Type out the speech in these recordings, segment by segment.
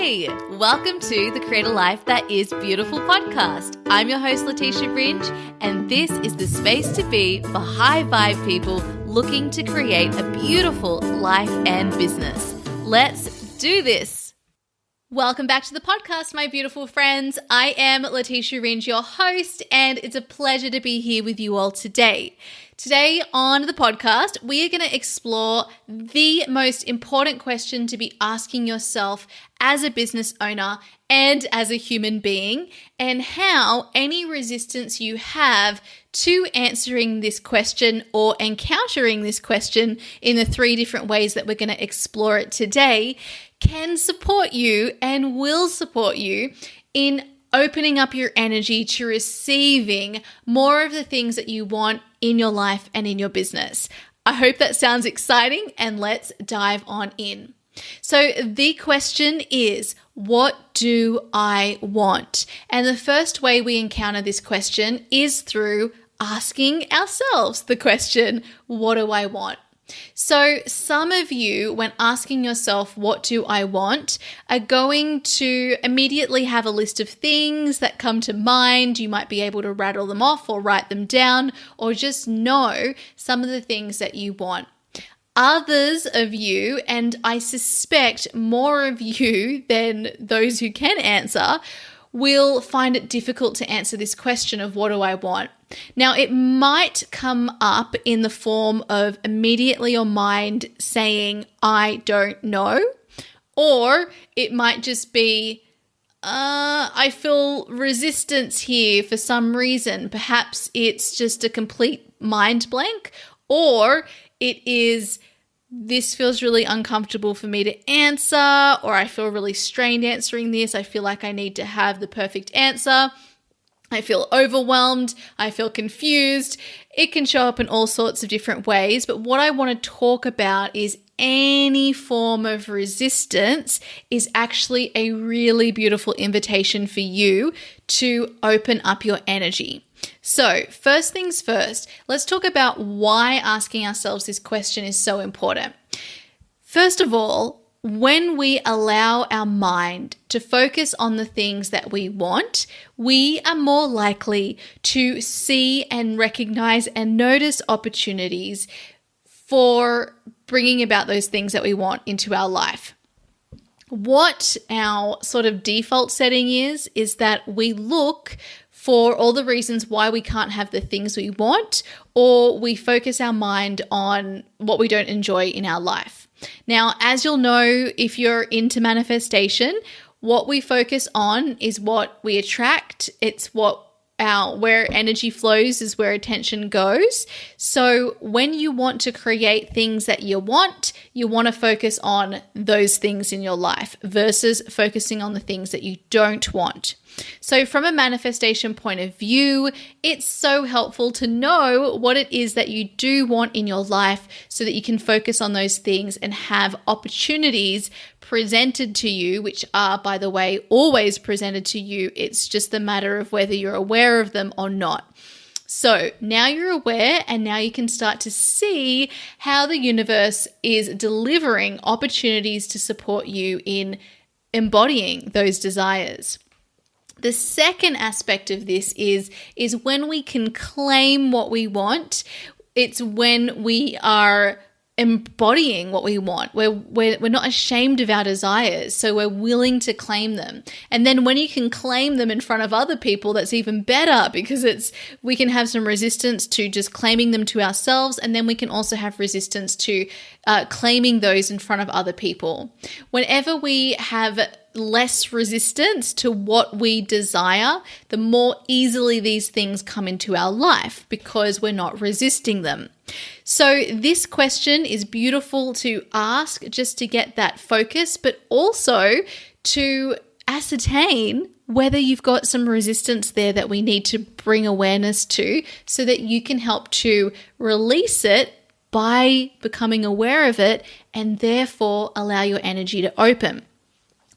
Hey, welcome to the Create a Life That Is Beautiful podcast. I'm your host, Leticia Ringe, and this is the space to be for high vibe people looking to create a beautiful life and business. Let's do this. Welcome back to the podcast, my beautiful friends. I am Leticia Ringe, your host, and it's a pleasure to be here with you all today. Today on the podcast, we are going to explore the most important question to be asking yourself as a business owner and as a human being, and how any resistance you have to answering this question or encountering this question in the 3 different ways that we're going to explore it today can support you and will support you in opening up your energy to receiving more of the things that you want in your life and in your business. I hope that sounds exciting, and let's dive on in. So the question is, what do I want? And the first way we encounter this question is through asking ourselves the question, what do I want? So some of you, when asking yourself, what do I want, are going to immediately have a list of things that come to mind. You might be able to rattle them off or write them down, or just know some of the things that you want. Others of you, and I suspect more of you than those who can answer, will find it difficult to answer this question of what do I want? Now, it might come up in the form of immediately your mind saying, I don't know, or it might just be, I feel resistance here for some reason. Perhaps it's just a complete mind blank, or it is, this feels really uncomfortable for me to answer, or I feel really strained answering this. I feel like I need to have the perfect answer. I feel overwhelmed. I feel confused. It can show up in all sorts of different ways. But what I want to talk about is any form of resistance is actually a really beautiful invitation for you to open up your energy. So first things first, let's talk about why asking ourselves this question is so important. First of all, when we allow our mind to focus on the things that we want, we are more likely to see and recognize and notice opportunities for bringing about those things that we want into our life. What our sort of default setting is that we look for all the reasons why we can't have the things we want, or we focus our mind on what we don't enjoy in our life. Now, as you'll know, if you're into manifestation, what we focus on is what we attract. It's where energy flows is where attention goes. So when you want to create things that you want to focus on those things in your life versus focusing on the things that you don't want. So from a manifestation point of view, it's so helpful to know what it is that you do want in your life so that you can focus on those things and have opportunities presented to you, which are, by the way, always presented to you. It's just a matter of whether you're aware of them or not. So now you're aware, and now you can start to see how the universe is delivering opportunities to support you in embodying those desires. The second aspect of this is when we can claim what we want. It's when we are embodying what we want. We're not ashamed of our desires, so we're willing to claim them. And then when you can claim them in front of other people, that's even better, because we can have some resistance to just claiming them to ourselves, and then we can also have resistance to claiming those in front of other people. Whenever we have less resistance to what we desire, the more easily these things come into our life because we're not resisting them. So this question is beautiful to ask just to get that focus, but also to ascertain whether you've got some resistance there that we need to bring awareness to so that you can help to release it by becoming aware of it and therefore allow your energy to open.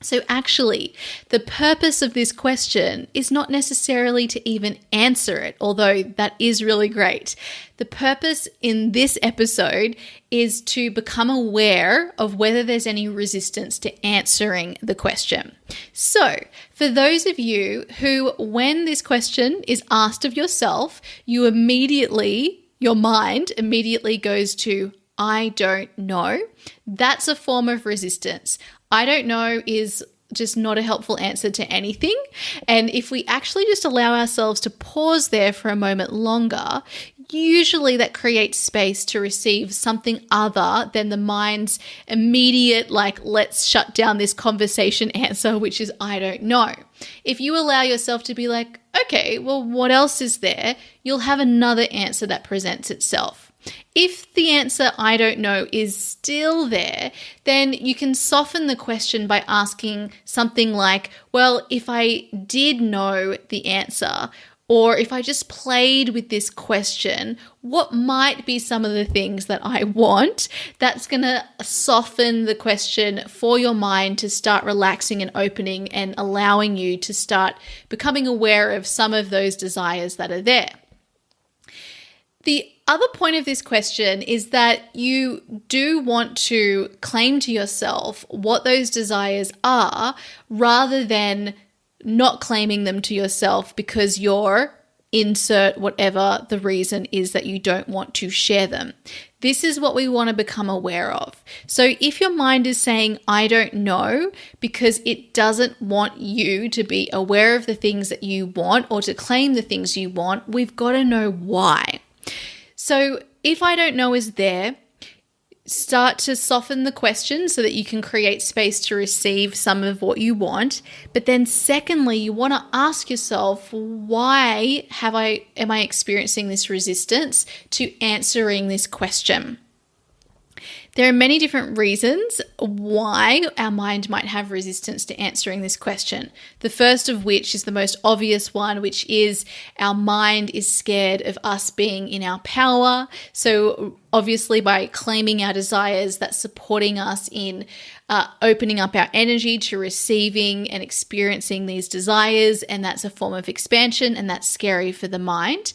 So actually, the purpose of this question is not necessarily to even answer it, although that is really great. The purpose in this episode is to become aware of whether there's any resistance to answering the question. So, for those of you who, when this question is asked of yourself, your mind immediately goes to, I don't know, that's a form of resistance. I don't know is just not a helpful answer to anything. And if we actually just allow ourselves to pause there for a moment longer, usually that creates space to receive something other than the mind's immediate, let's shut down this conversation answer, which is, I don't know. If you allow yourself to be like, okay, well, what else is there? You'll have another answer that presents itself. If the answer, I don't know, is still there, then you can soften the question by asking something like, well, if I did know the answer, or if I just played with this question, what might be some of the things that I want? That's going to soften the question for your mind to start relaxing and opening and allowing you to start becoming aware of some of those desires that are there. The other point of this question is that you do want to claim to yourself what those desires are rather than not claiming them to yourself because you're insert whatever the reason is that you don't want to share them. This is what we want to become aware of. So if your mind is saying, I don't know, because it doesn't want you to be aware of the things that you want or to claim the things you want, we've got to know why. So if I don't know is there, start to soften the question so that you can create space to receive some of what you want. But then secondly, you want to ask yourself, why am I experiencing this resistance to answering this question? There are many different reasons why our mind might have resistance to answering this question. The first of which is the most obvious one, which is our mind is scared of us being in our power. So obviously by claiming our desires, that's supporting us in opening up our energy to receiving and experiencing these desires, and that's a form of expansion, and that's scary for the mind.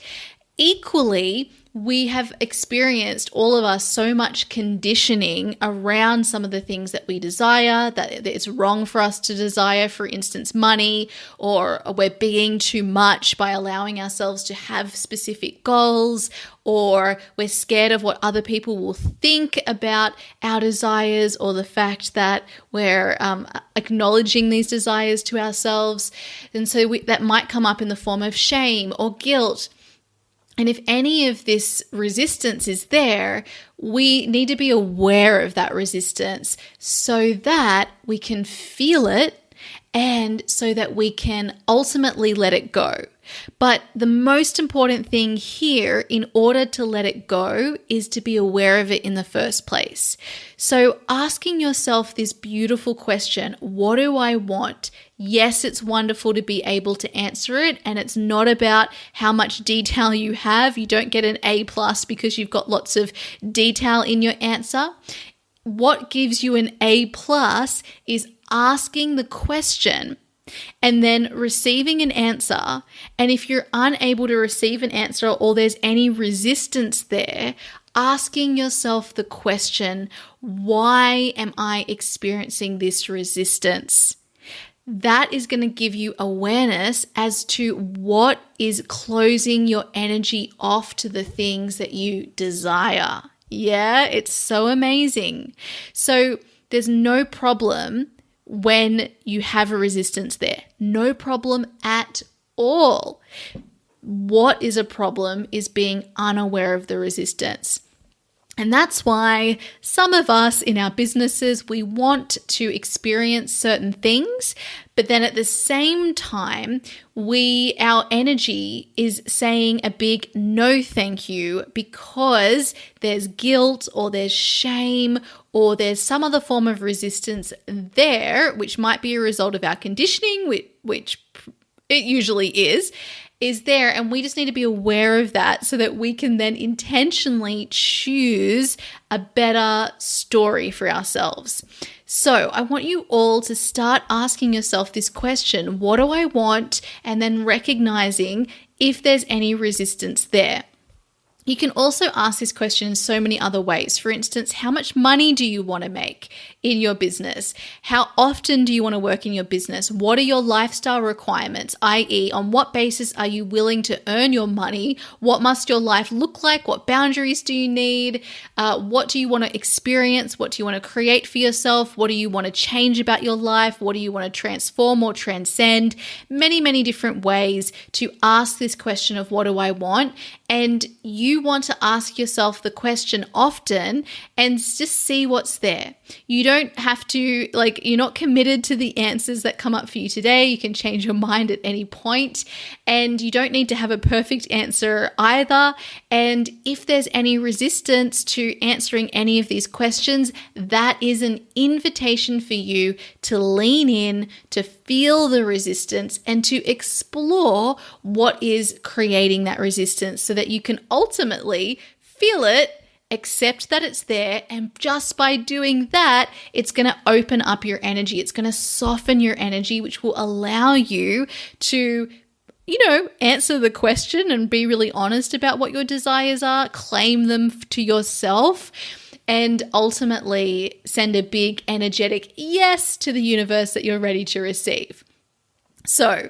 Equally, we have experienced, all of us, so much conditioning around some of the things that we desire, that it's wrong for us to desire, for instance, money, or we're being too much by allowing ourselves to have specific goals, or we're scared of what other people will think about our desires, or the fact that we're acknowledging these desires to ourselves. And so that might come up in the form of shame or guilt. And if any of this resistance is there, we need to be aware of that resistance so that we can feel it and so that we can ultimately let it go. But the most important thing here, in order to let it go, is to be aware of it in the first place. So asking yourself this beautiful question, what do I want? Yes, it's wonderful to be able to answer it, and it's not about how much detail you have. You don't get an A+ because you've got lots of detail in your answer. What gives you an A+ is asking the question and then receiving an answer. And if you're unable to receive an answer or there's any resistance there, asking yourself the question, why am I experiencing this resistance? That is going to give you awareness as to what is closing your energy off to the things that you desire. Yeah, it's so amazing. So there's no problem when you have a resistance there. No problem at all. What is a problem is being unaware of the resistance. And that's why some of us in our businesses, we want to experience certain things, but then at the same time, our energy is saying a big no thank you because there's guilt or there's shame or there's some other form of resistance there, which might be a result of our conditioning, which it usually is there, and we just need to be aware of that so that we can then intentionally choose a better story for ourselves. So I want you all to start asking yourself this question: what do I want? And then recognizing if there's any resistance there. You can also ask this question in so many other ways. For instance, how much money do you want to make in your business? How often do you want to work in your business? What are your lifestyle requirements, i.e., on what basis are you willing to earn your money? What must your life look like? What boundaries do you need? What do you want to experience? What do you want to create for yourself? What do you want to change about your life? What do you want to transform or transcend? Many, many different ways to ask this question of what do I want? And you want to ask yourself the question often and just see what's there. You don't have to, you're not committed to the answers that come up for you today. You can change your mind at any point, and you don't need to have a perfect answer either. And if there's any resistance to answering any of these questions, that is an invitation for you to lean in, to feel the resistance, and to explore what is creating that resistance so that you can ultimately feel it, accept that it's there, and just by doing that, it's going to open up your energy. It's going to soften your energy, which will allow you to answer the question and be really honest about what your desires are, claim them to yourself, and ultimately send a big energetic yes to the universe that you're ready to receive. So,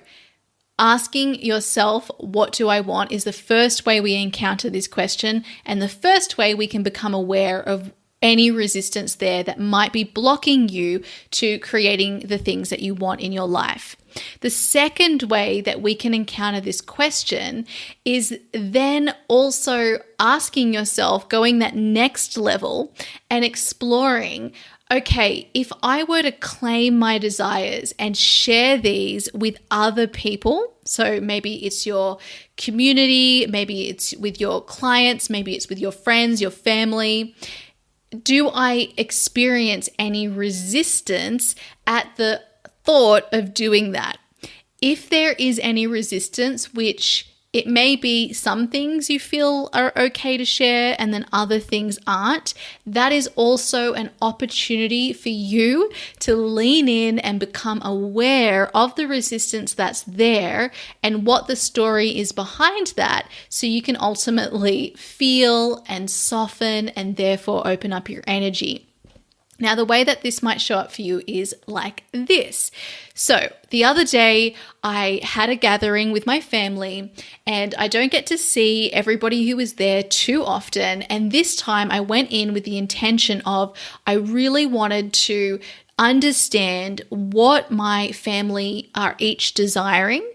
asking yourself, what do I want, is the first way we encounter this question, and the first way we can become aware of any resistance there that might be blocking you to creating the things that you want in your life. The second way that we can encounter this question is then also asking yourself, going that next level and exploring, okay, if I were to claim my desires and share these with other people, so maybe it's your community, maybe it's with your clients, maybe it's with your friends, your family, do I experience any resistance at the thought of doing that? If there is any resistance, which it may be some things you feel are okay to share and then other things aren't, that is also an opportunity for you to lean in and become aware of the resistance that's there and what the story is behind that, so you can ultimately feel and soften and therefore open up your energy. Now, the way that this might show up for you is like this. So the other day I had a gathering with my family, and I don't get to see everybody who is there too often. And this time I went in with the intention of, I really wanted to understand what my family are each desiring,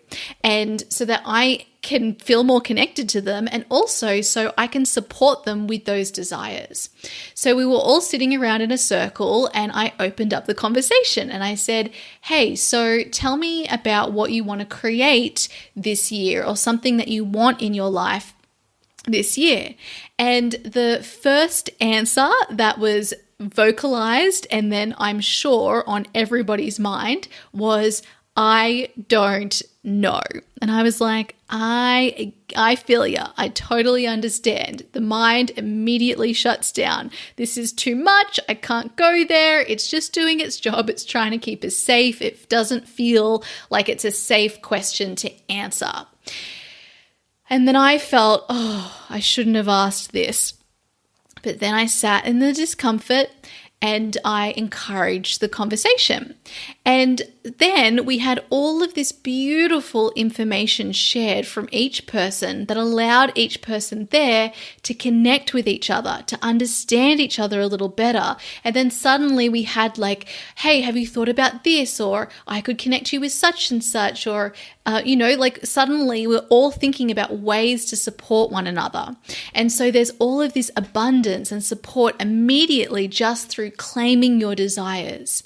and so that I can feel more connected to them, and also so I can support them with those desires. So we were all sitting around in a circle, and I opened up the conversation and I said, hey, so tell me about what you want to create this year, or something that you want in your life this year. And the first answer that was vocalized, and then I'm sure on everybody's mind, was, I don't know. And I was like, I feel ya. I totally understand. The mind immediately shuts down. This is too much. I can't go there. It's just doing its job. It's trying to keep us safe. It doesn't feel like it's a safe question to answer. And then I felt, I shouldn't have asked this. But then I sat in the discomfort and I encouraged the conversation. And then we had all of this beautiful information shared from each person that allowed each person there to connect with each other, to understand each other a little better. And then suddenly we had like, hey, have you thought about this? Or I could connect you with such and such. Or, suddenly we're all thinking about ways to support one another. And so there's all of this abundance and support immediately just through claiming your desires.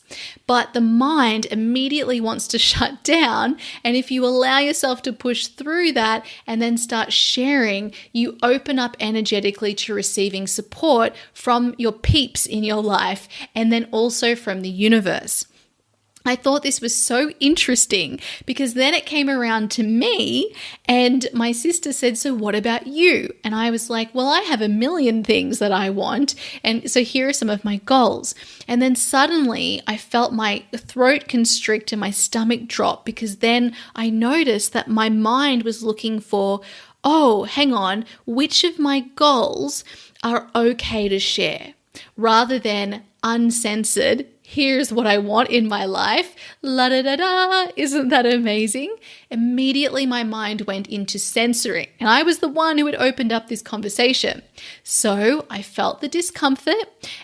But the mind immediately wants to shut down. And if you allow yourself to push through that and then start sharing, you open up energetically to receiving support from your peeps in your life, and then also from the universe. I thought this was so interesting because then it came around to me and my sister said, so what about you? And I was like, well, I have a million things that I want. And so here are some of my goals. And then suddenly I felt my throat constrict and my stomach drop because then I noticed that my mind was looking for, oh, hang on, which of my goals are okay to share rather than uncensored. Here's what I want in my life. La da da da. Isn't that amazing? Immediately my mind went into censoring, and I was the one who had opened up this conversation. So I felt the discomfort,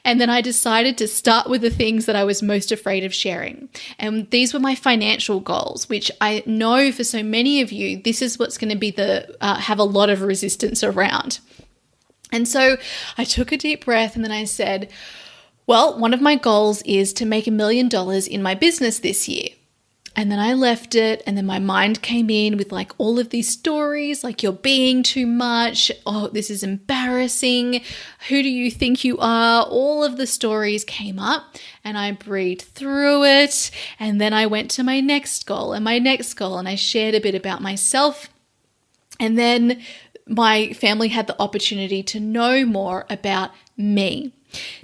and then I decided to start with the things that I was most afraid of sharing. And these were my financial goals, which I know for so many of you, this is what's going to be have a lot of resistance around. And so I took a deep breath and then I said, well, one of my goals is to make $1 million in my business this year. And then I left it, and then my mind came in with like all of these stories, like you're being too much. Oh, this is embarrassing. Who do you think you are? All of the stories came up and I breathed through it. And then I went to my next goal and my next goal, and I shared a bit about myself. And then my family had the opportunity to know more about me.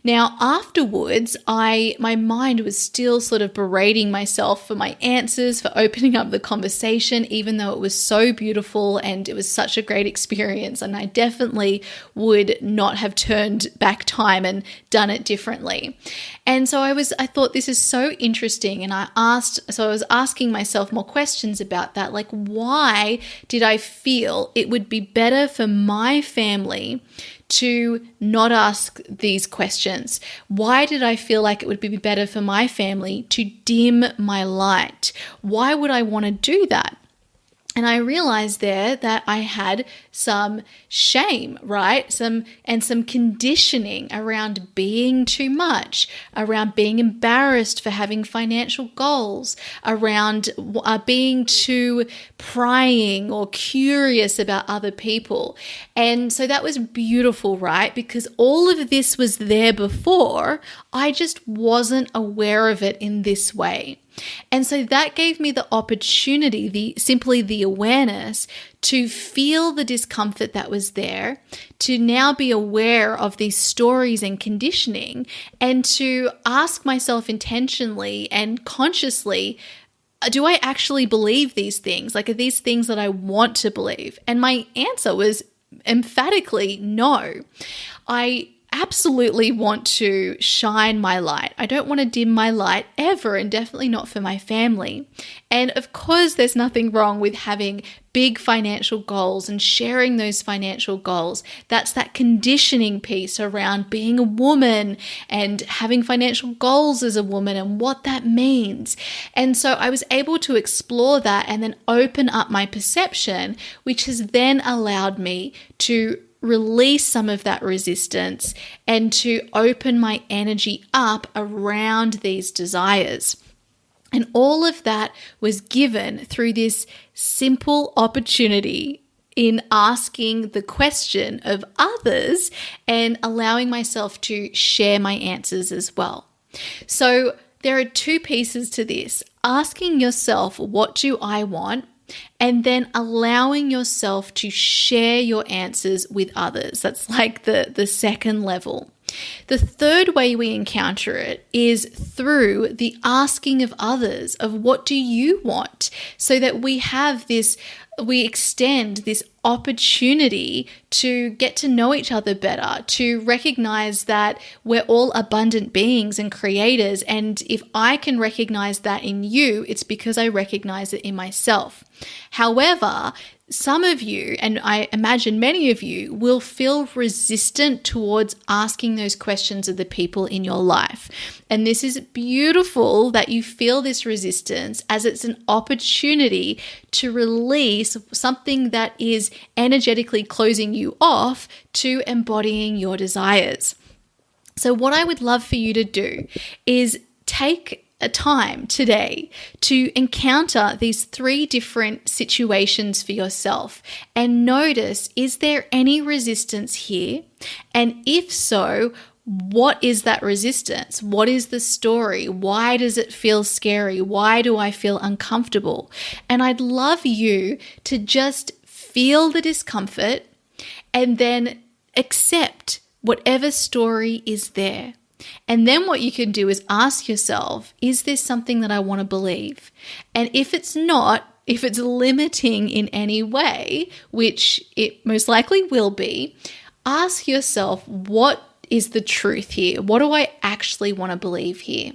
Now, afterwards, my mind was still sort of berating myself for my answers, for opening up the conversation, even though it was so beautiful and it was such a great experience. And I definitely would not have turned back time and done it differently. And so I thought this is so interesting. And I was asking myself more questions about that. Like, why did I feel it would be better for my family to not ask these questions? Why did I feel like it would be better for my family to dim my light? Why would I want to do that? And I realized there that I had some shame, right? Some conditioning around being too much, around being embarrassed for having financial goals, around being too prying or curious about other people. And so that was beautiful, right? Because all of this was there before. I just wasn't aware of it in this way. And so that gave me the opportunity, simply the awareness to feel the discomfort that was there, to now be aware of these stories and conditioning, and to ask myself intentionally and consciously, do I actually believe these things? Like, are these things that I want to believe? And my answer was emphatically no. I absolutely want to shine my light. I don't want to dim my light ever, and definitely not for my family. And of course, there's nothing wrong with having big financial goals and sharing those financial goals. That's that conditioning piece around being a woman and having financial goals as a woman and what that means. And so I was able to explore that and then open up my perception, which has then allowed me to release some of that resistance and to open my energy up around these desires. And all of that was given through this simple opportunity in asking the question of others and allowing myself to share my answers as well. So there are two pieces to this: asking yourself, what do I want? And then allowing yourself to share your answers with others. That's like the second level. The third way we encounter it is through the asking of others of what do you want, so that we extend this opportunity to get to know each other better, to recognize that we're all abundant beings and creators. And if I can recognize that in you, it's because I recognize it in myself. However, some of you, and I imagine many of you, will feel resistant towards asking those questions of the people in your life. And this is beautiful that you feel this resistance, as it's an opportunity to release something that is energetically closing you off to embodying your desires. So what I would love for you to do is take a time today to encounter these 3 different situations for yourself and notice, is there any resistance here? And if so, what is that resistance? What is the story? Why does it feel scary? Why do I feel uncomfortable? And I'd love you to just feel the discomfort and then accept whatever story is there. And then what you can do is ask yourself, is this something that I want to believe? And if it's not, if it's limiting in any way, which it most likely will be, ask yourself, what is the truth here? What do I actually want to believe here?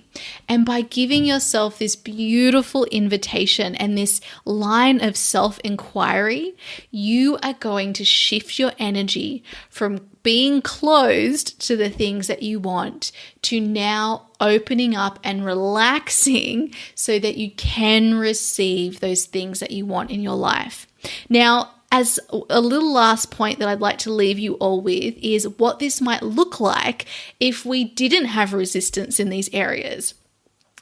And by giving yourself this beautiful invitation and this line of self-inquiry, you are going to shift your energy from being closed to the things that you want to now opening up and relaxing so that you can receive those things that you want in your life. Now, as a little last point that I'd like to leave you all with is what this might look like if we didn't have resistance in these areas.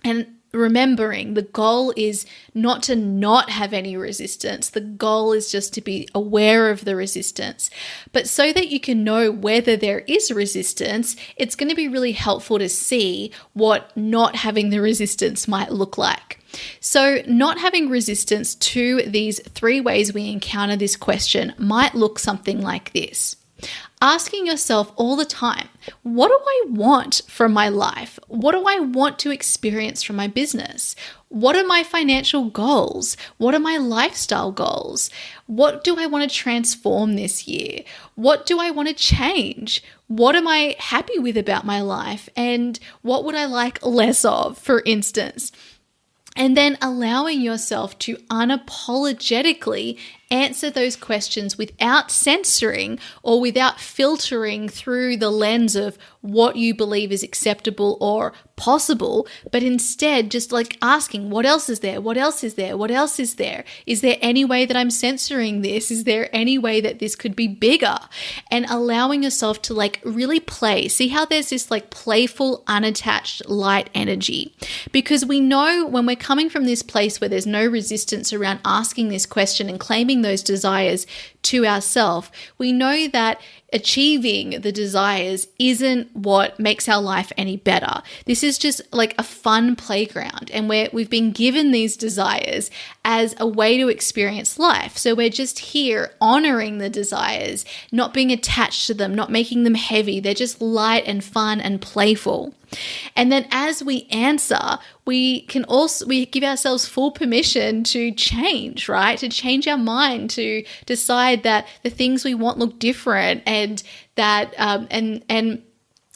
And remembering the goal is not to not have any resistance. The goal is just to be aware of the resistance. But so that you can know whether there is resistance, it's going to be really helpful to see what not having the resistance might look like. So not having resistance to these 3 ways we encounter this question might look something like this. Asking yourself all the time, what do I want from my life? What do I want to experience from my business? What are my financial goals? What are my lifestyle goals? What do I want to transform this year? What do I want to change? What am I happy with about my life? And what would I like less of, for instance? And then allowing yourself to unapologetically answer those questions without censoring or without filtering through the lens of what you believe is acceptable or possible, but instead just like asking, what else is there? What else is there? What else is there? Is there any way that I'm censoring this? Is there any way that this could be bigger? And allowing yourself to like really play. See how there's this like playful, unattached light energy? Because we know when we're coming from this place where there's no resistance around asking this question and claiming those desires to ourselves, we know that achieving the desires isn't what makes our life any better. This is just like a fun playground, and we've been given these desires as a way to experience life. So we're just here honoring the desires, not being attached to them, not making them heavy. They're just light and fun and playful. And then as we answer, we give ourselves full permission to change, right? To change our mind, to decide that the things we want look different, and that and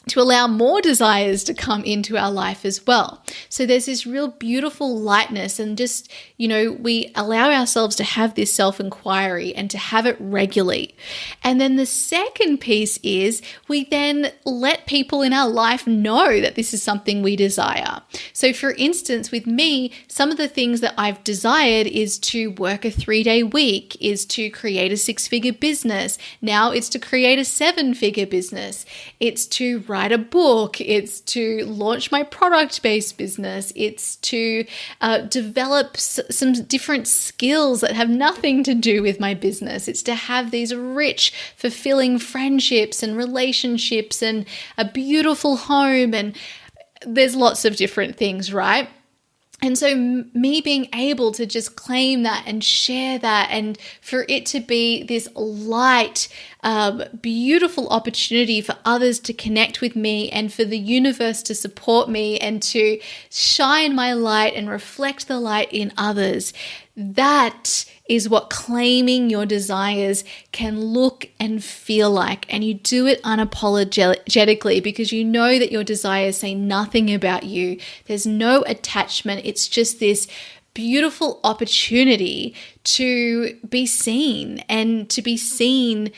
to allow more desires to come into our life as well. So there's this real beautiful lightness, and just, we allow ourselves to have this self-inquiry and to have it regularly. And then the second piece is we then let people in our life know that this is something we desire. So for instance, with me, some of the things that I've desired is to work a 3-day week, is to create a 6-figure business. Now it's to create a 7-figure business. It's to write a book. It's to launch my product-based business. It's to develop some different skills that have nothing to do with my business. It's to have these rich, fulfilling friendships and relationships and a beautiful home. And there's lots of different things, right? And so me being able to just claim that and share that, and for it to be this light, beautiful opportunity for others to connect with me and for the universe to support me and to shine my light and reflect the light in others. That is what claiming your desires can look and feel like. And you do it unapologetically because you know that your desires say nothing about you. There's no attachment. It's just this beautiful opportunity to be seen, and to be seen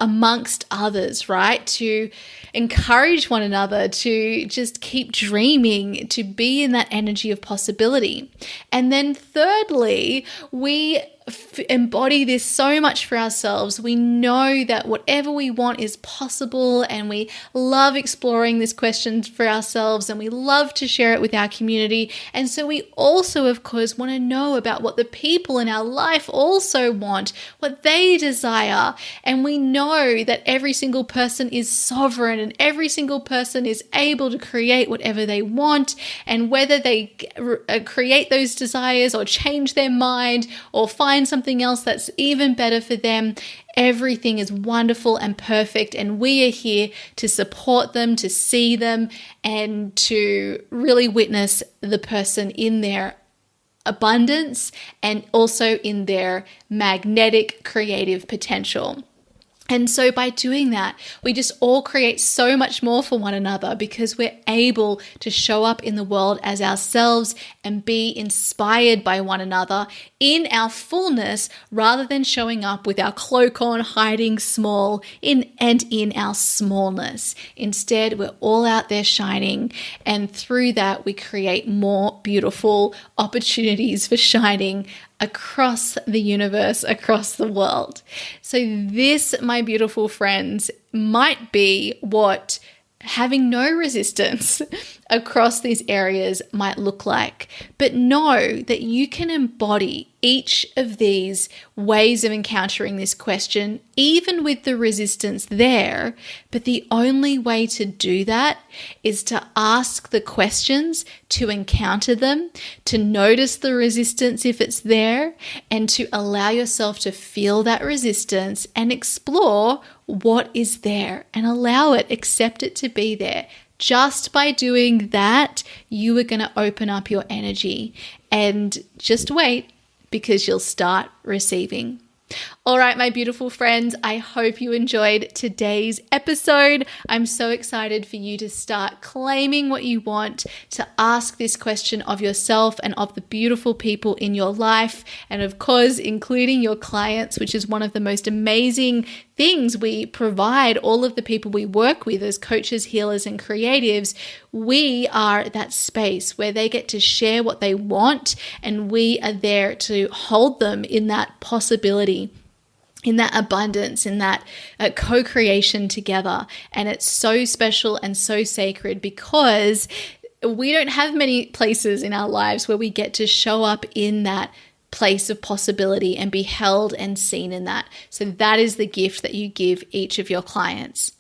amongst others, right? To encourage one another, to just keep dreaming, to be in that energy of possibility. And then thirdly, we embody this so much for ourselves. We know that whatever we want is possible, and we love exploring this question for ourselves, and we love to share it with our community. And so we also, of course, want to know about what the people in our life also want, what they desire. And we know that every single person is sovereign, and every single person is able to create whatever they want. And whether they create those desires or change their mind or find something else that's even better for them, everything is wonderful and perfect, and we are here to support them, to see them, and to really witness the person in their abundance and also in their magnetic creative potential. And so by doing that, we just all create so much more for one another, because we're able to show up in the world as ourselves and be inspired by one another in our fullness, rather than showing up with our cloak on, hiding small in our smallness. Instead, we're all out there shining, and through that, we create more beautiful opportunities for shining across the universe, across the world. So this, my beautiful friends, might be what having no resistance across these areas might look like. But know that you can embody each of these ways of encountering this question, even with the resistance there. But the only way to do that is to ask the questions, to encounter them, to notice the resistance if it's there, and to allow yourself to feel that resistance and explore what is there and allow it, accept it to be there. Just by doing that, you are going to open up your energy, and just wait, because you'll start receiving. All right, my beautiful friends, I hope you enjoyed today's episode. I'm so excited for you to start claiming what you want, to ask this question of yourself and of the beautiful people in your life, and of course, including your clients, which is one of the most amazing things we provide all of the people we work with as coaches, healers, and creatives. We are that space where they get to share what they want, and we are there to hold them in that possibility, in that abundance, in that co-creation together. And it's so special and so sacred, because we don't have many places in our lives where we get to show up in that place of possibility and be held and seen in that. So that is the gift that you give each of your clients.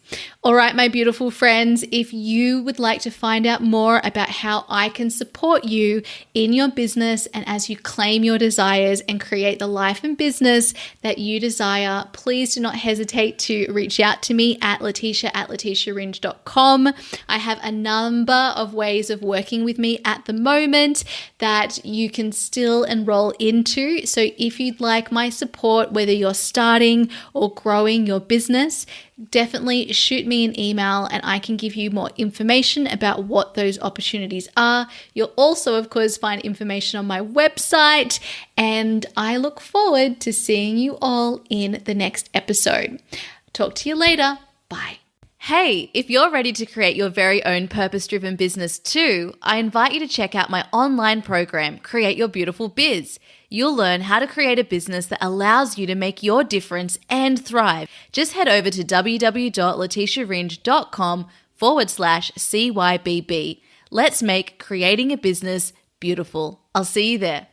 All right, my beautiful friends, if you would like to find out more about how I can support you in your business and as you claim your desires and create the life and business that you desire, please do not hesitate to reach out to me at Leticia@leticiaringe.com. I have a number of ways of working with me at the moment that you can still enroll into. So if you'd like my support, whether you're starting or growing your business, definitely shoot me an email and I can give you more information about what those opportunities are. You'll also, of course, find information on my website, and I look forward to seeing you all in the next episode. Talk to you later. Bye. Hey, if you're ready to create your very own purpose-driven business too, I invite you to check out my online program, Create Your Beautiful Biz. You'll learn how to create a business that allows you to make your difference and thrive. Just head over to www.leticiaringe.com/CYBB. Let's make creating a business beautiful. I'll see you there.